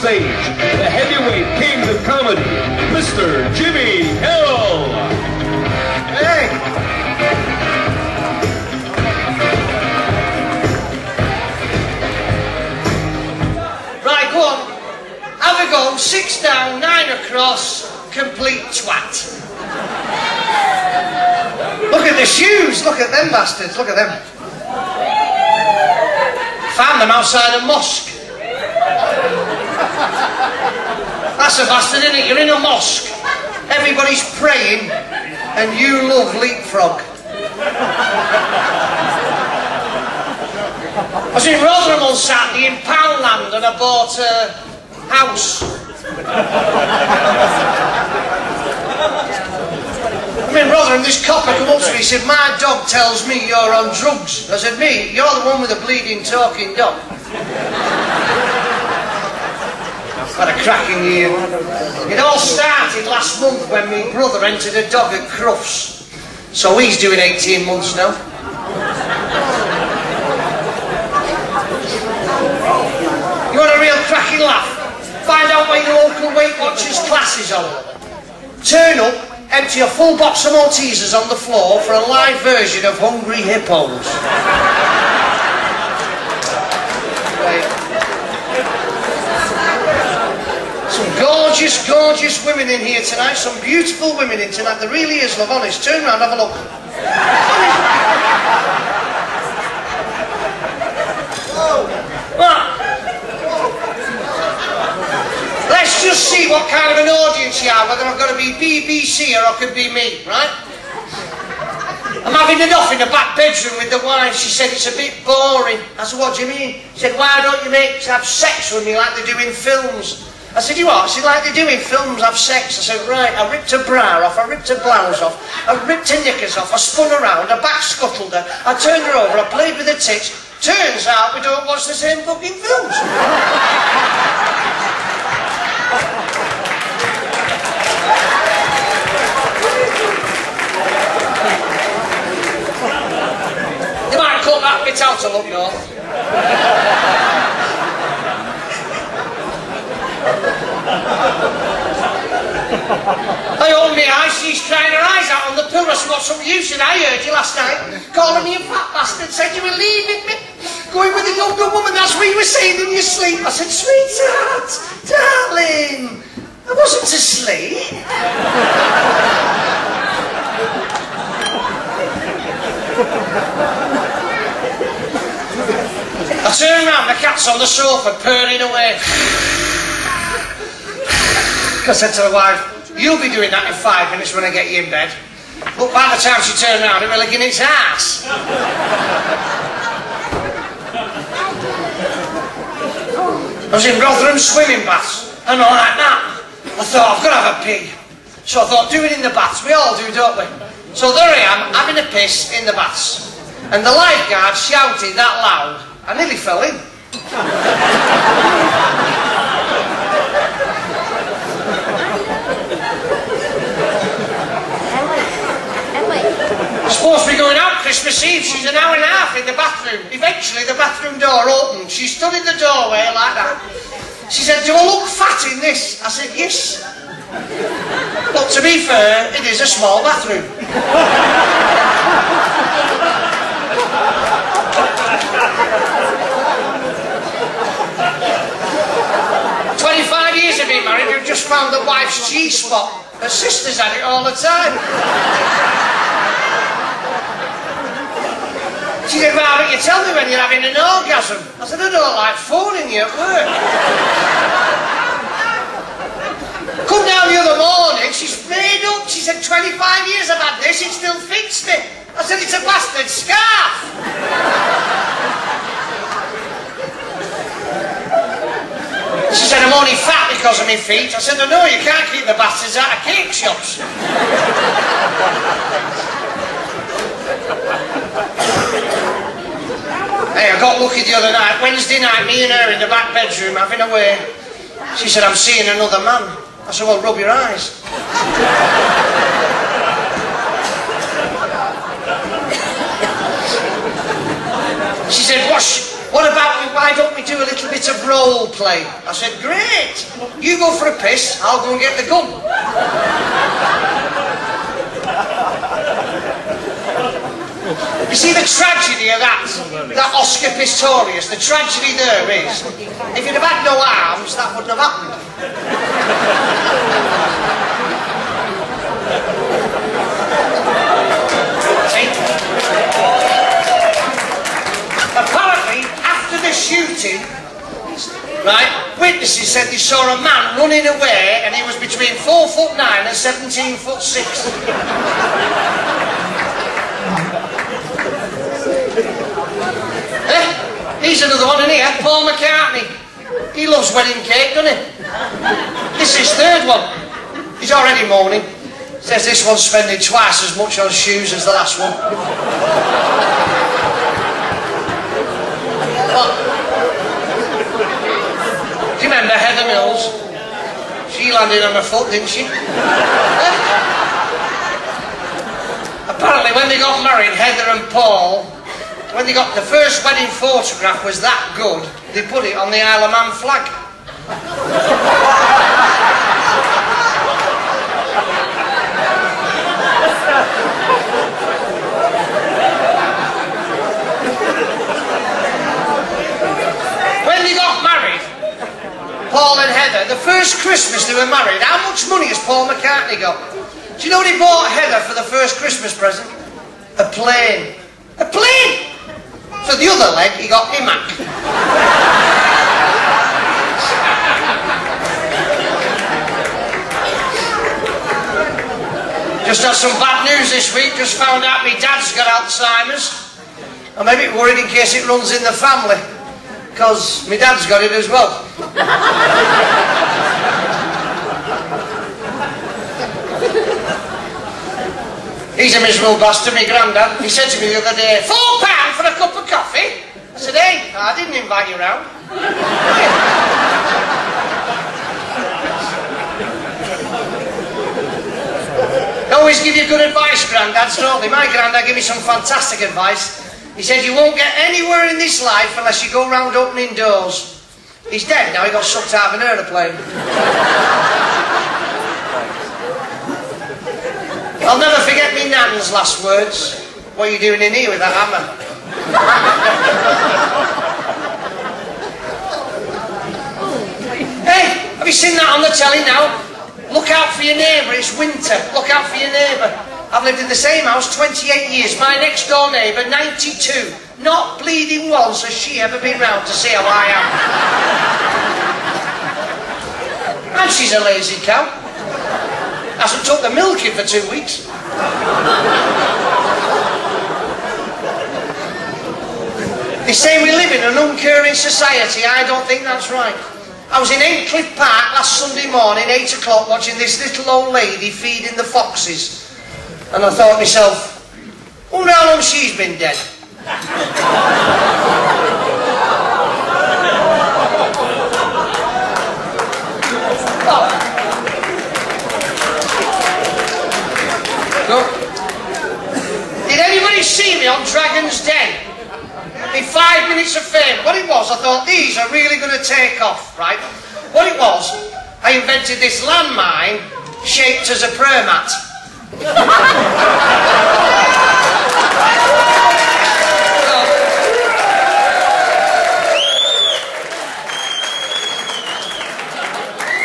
stage, the heavyweight king of comedy, Mr. Jimmy Carroll. Hey! Right, go on. Have a go. 6 down, 9 across, complete twat. Look at the shoes. Look at them bastards. Look at them. Found them outside a mosque. That's a bastard, isn't it? You're in a mosque. Everybody's praying, and you love leapfrog. I was in Rotherham on Saturday in Poundland, and I bought a house. I'm in Rotherham, this copper come up to me, he said, my dog tells me you're on drugs. I said, me? You're the one with the bleeding talking dog. Had a cracking year. It all started last month when my brother entered a dog at Crufts. So he's doing 18 months now. You want a real cracking laugh? Find out where your local Weight Watchers class is on. Turn up, empty a full box of Maltesers on the floor for a live version of Hungry Hippos. Some gorgeous, gorgeous women in here tonight. Some beautiful women in tonight. There really is, love, honest. Turn round, have a look. Right. Let's just see what kind of an audience you are, whether I've got to be BBC or I could be me, right? I'm having it off in the back bedroom with the wife. She said it's a bit boring. I said, what do you mean? She said, why don't you have sex with me like they do in films? I said, you what? She said, like they do in films, have sex. I said, right, I ripped her bra off, I ripped her blouse off, I ripped her knickers off, I spun around, I back scuttled her, I turned her over, I played with her tits. Turns out we don't watch the same fucking films. You might cut that bit out a look, no? I opened my eyes, she's crying her eyes out on the pillow. I said, what's up with you? She said, I heard you last night calling me a fat bastard, said you were leaving me, going with a younger woman, that's what you were saying in your sleep. I said, sweetheart, darling, I wasn't asleep. I turned round, the cat's on the sofa, purring away. I said to the wife, you'll be doing that in 5 minutes when I get you in bed. But by the time she turned round, it was licking its ass. I was in Rotherham swimming baths, and all like that. I thought, I've got to have a pee. So I thought, do it in the baths. We all do, don't we? So there I am, having a piss in the baths. And the lifeguard shouted that loud, I nearly fell in. Supposed to be going out Christmas Eve. She's an hour and a half in the bathroom. Eventually the bathroom door opened. She stood in the doorway like that. She said, do I look fat in this? I said, yes. But to be fair, it is a small bathroom. 25 years of being married, we've just found the wife's G-spot. Her sister's had it all the time. She said, well, but you tell me when you're having an orgasm. I said, I don't like phoning you at work. Come down the other morning, she's made up. She said, 25 years I've had this, it still fits me. I said, it's a bastard scarf. She said, I'm only fat because of my feet. I said, I know, you can't keep the bastards out of cake shops. Hey, I got lucky the other night. Wednesday night, me and her in the back bedroom having a wee. She said, I'm seeing another man. I said, well, rub your eyes. She said, what about me? Why don't we me do a little bit of role play. I said, great. You go for a piss, I'll go and get the gun. You see the tragedy of that Oscar Pistorius, the tragedy there is, if you'd have had no arms, that wouldn't have happened. Apparently, after the shooting, right, witnesses said they saw a man running away and he was between 4'9" and 17'6". Here's another one in here, Paul McCartney. He loves wedding cake, doesn't he? This is his third one. He's already moaning. Says this one's spending twice as much on shoes as the last one. Well, do you remember Heather Mills? She landed on her foot, didn't she? Apparently when they got married, Heather and Paul, when they got the first wedding photograph was that good, they put it on the Isle of Man flag. When they got married, Paul and Heather, the first Christmas they were married, how much money has Paul McCartney got? Do you know what he bought Heather for the first Christmas present? A plane. A plane! For the other leg, he got Imac. Just had some bad news this week. Just found out my dad's got Alzheimer's. I'm a bit worried in case it runs in the family, because my dad's got it as well. He's a miserable bastard, my granddad. He said to me the other day, £4 for a cup of coffee? I said, hey, I didn't invite you round. They always give you good advice, granddads, don't they? My granddad gave me some fantastic advice. He said, you won't get anywhere in this life unless you go round opening doors. He's dead now, he got sucked out of an aeroplane. I'll never forget me nan's last words. What are you doing in here with that hammer? Hey, have you seen that on the telly now? Look out for your neighbour, it's winter. Look out for your neighbour. I've lived in the same house 28 years. My next door neighbour, 92. Not bleeding once has she ever been round to see how I am. And she's a lazy cow. Hasn't took the milking for 2 weeks. They say we live in an uncaring society. I don't think that's right. I was in Aincliffe Park last Sunday morning, 8 o'clock, watching this little old lady feeding the foxes. And I thought to myself, wonder how long she's been dead. Did anybody see me on Dragon's Den? In 5 minutes of fame. What it was, I thought, these are really going to take off, right? What it was, I invented this landmine shaped as a prayer mat. I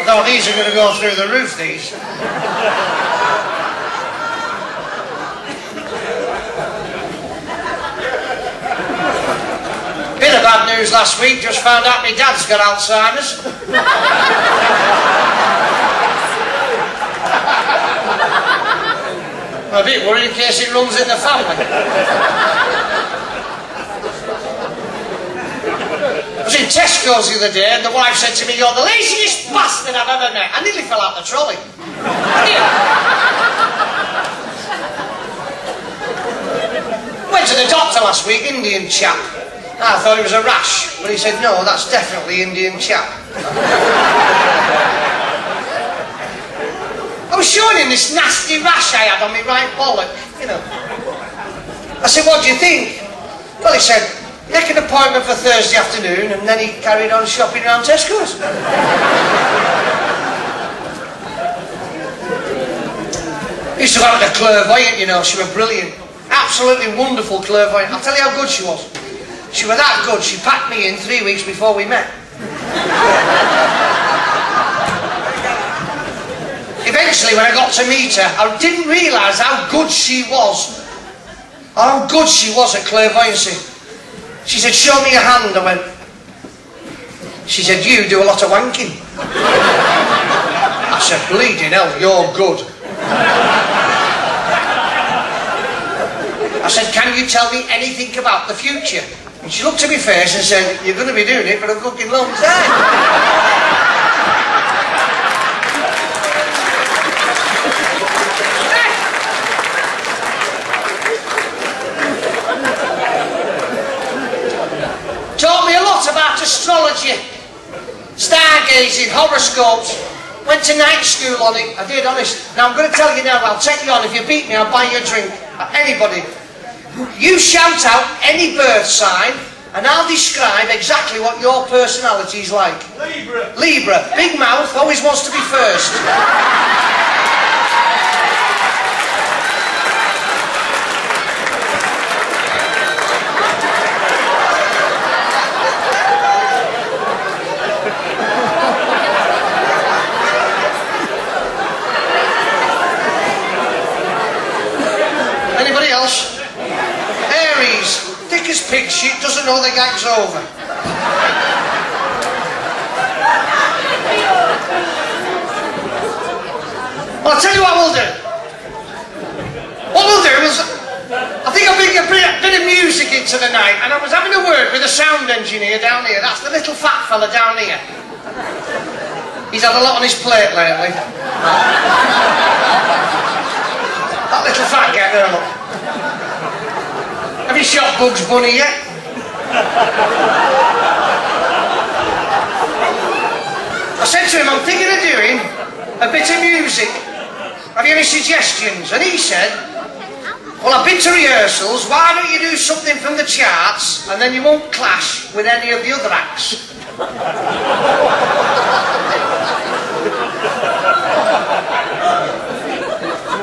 thought these are going to go through the roof, these. Bit of bad news last week, just found out my dad's got Alzheimer's. I'm a bit worried in case it runs in the family. I was in Tesco's the other day and the wife said to me, you're the laziest bastard I've ever met. I nearly fell out the trolley. Went to the doctor last week, Indian chap. I thought it was a rash, but he said, no, that's definitely Indian chap. I was showing him this nasty rash I had on my right bollock, you know. I said, what do you think? Well, he said, make an appointment for Thursday afternoon, and then he carried on shopping around Tesco's. Used to have a clairvoyant, you know, she was brilliant. Absolutely wonderful clairvoyant. I'll tell you how good she was. She was that good, she packed me in 3 weeks before we met. Eventually, when I got to meet her, I didn't realise how good she was. How good she was at clairvoyancy. She said, show me your hand. I went. She said, you do a lot of wanking. I said, bleeding hell, you're good. I said, can you tell me anything about the future? And she looked at me face and said, you're going to be doing it for a fucking long time. Taught me a lot about astrology, stargazing, horoscopes. Went to night school on it, I did, honest. Now I'm going to tell you now, I'll take you on. If you beat me, I'll buy you a drink. Anybody. You shout out any birth sign, and I'll describe exactly what your personality is like. Libra. Libra. Big mouth, always wants to be first. Anybody else? Aries, thick as pig shit, doesn't know the gag's over. Well, I'll tell you what we'll do. What we'll do is, I think I'll bring a bit of music into the night, and I was having a word with a sound engineer down here. That's the little fat fella down here. He's had a lot on his plate lately. That little fat guy there, look. Have you shot Bugs Bunny yet? I said to him, I'm thinking of doing a bit of music. Have you any suggestions? And he said, well, I've been to rehearsals, why don't you do something from the charts and then you won't clash with any of the other acts?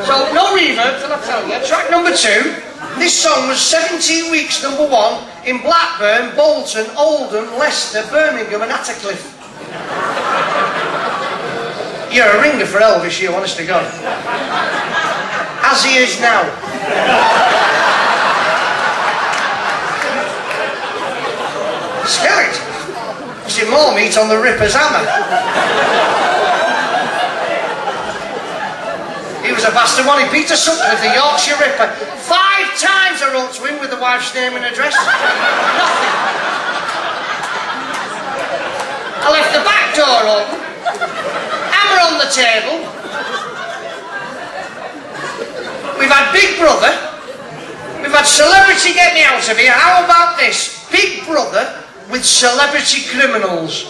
So, no reverb till I tell you. Track number 2. This song was 17 weeks #1 in Blackburn, Bolton, Oldham, Leicester, Birmingham and Attercliffe. You're a ringer for Elvis, you, honest to God. As he is now. Skellet. See more meat on the Ripper's hammer. He was a bastard one. He beat us up with the Yorkshire Ripper. 5 times I wrote to him with the wife's name and address. Nothing. I left the back door open. Hammer on the table. We've had Big Brother. We've had Celebrity Get Me Out of Here. How about this? Big Brother with celebrity criminals.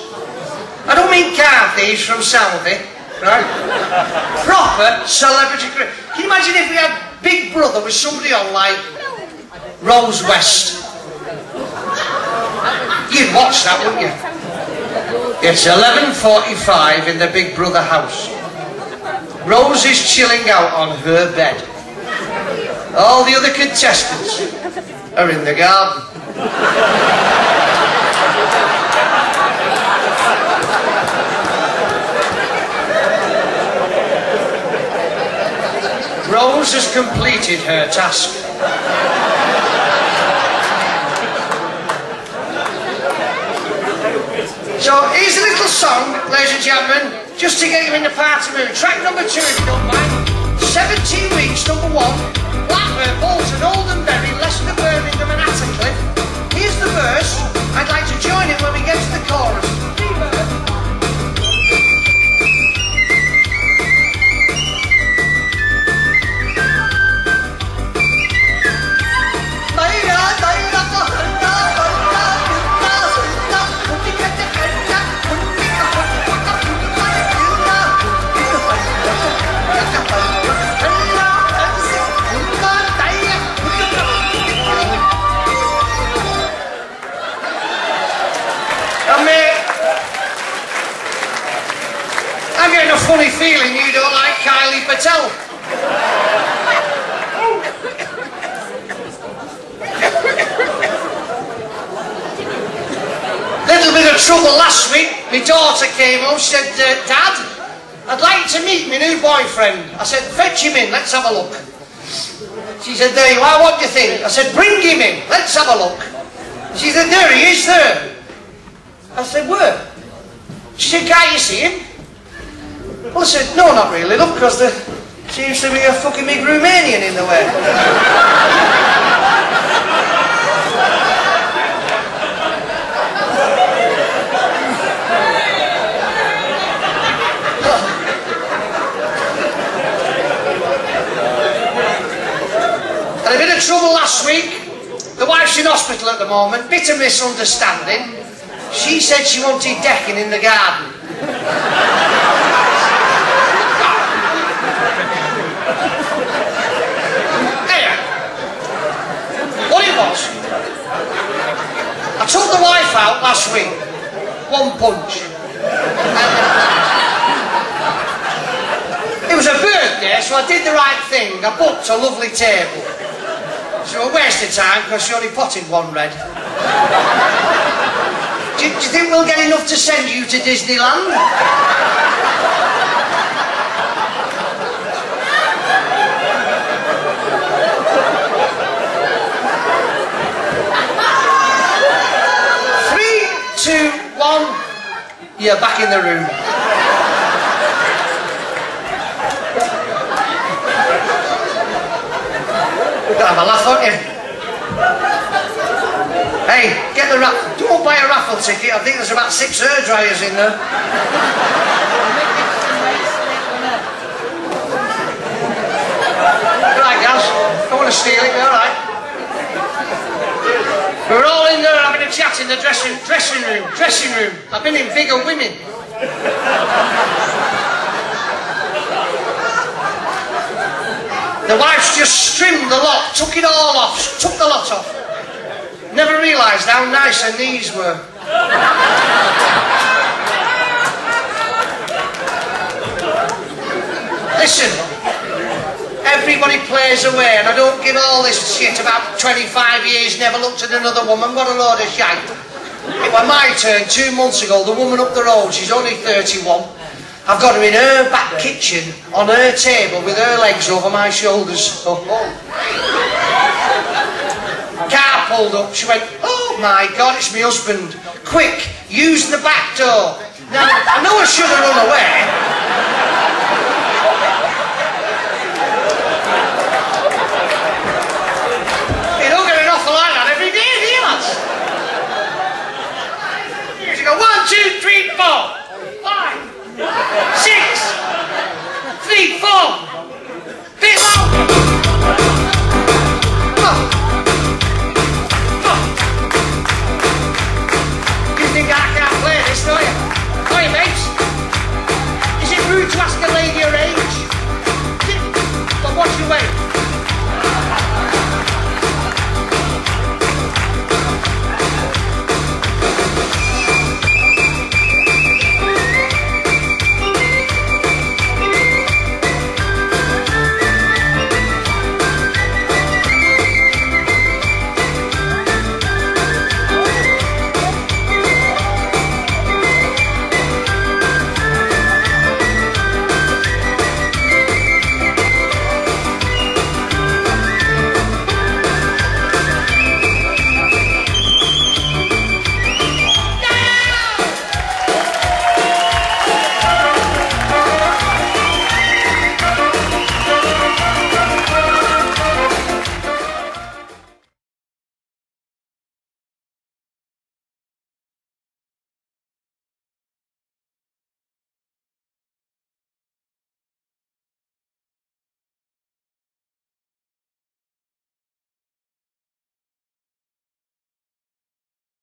I don't mean car thieves from Southie. Right? Proper celebrity criminals. Can you imagine if we had Big Brother with somebody on like Rose West? You'd watch that, wouldn't you? It's 11:45 in the Big Brother house. Rose is chilling out on her bed. All the other contestants are in the garden. Rose has completed her task. So here's a little song, ladies and gentlemen, just to get you in the party mood. Track number 2, if you don't mind. 17 weeks, #1. Blackburn, Bolton, Oldham, Bury, Leicester, Birmingham and Attercliffe. Here's the verse. I'd like to join in when we get to the chorus. feeling you don't like Kylie Patel. Little bit of trouble last week. My daughter came home, she said, Dad, I'd like to meet my new boyfriend. I said, fetch him in, let's have a look. She said, there you are, what do you think? I said, bring him in, let's have a look. She said, there he is, there. I said, where? She said, can't you see him? Well, I said, no, not really, look, because there seems to be a fucking big Romanian in the way. Had a bit of trouble last week. The wife's in hospital at the moment, bit of misunderstanding. She said she wanted decking in the garden. There. What it was, I took the wife out last week, one punch. It was a birthday, so I did the right thing. I booked a lovely table. So a waste of time because she only potted one red. Do you think we'll get enough to send you to Disneyland? Three, two, one. You're back in the room. You've got to have a laugh, haven't you? Hey, get the raffle. Don't buy a raffle ticket. I think there's about 6 hairdryers in there. Right, guys. Don't want to steal it. All right. We're all in there having a chat in the dressing room. I've been in bigger women. The wife's just trimmed the lot, took it all off, took the lot off. Never realised how nice her knees were. Listen, everybody plays away, and I don't give all this shit about 25 years, never looked at another woman, what a load of shite. It was my turn 2 months ago, the woman up the road, she's only 31. I've got her in her back kitchen, on her table, with her legs over my shoulders. Oh. Car pulled up, she went, oh my God, it's my husband. Quick, use the back door. Now, I know I should have run away,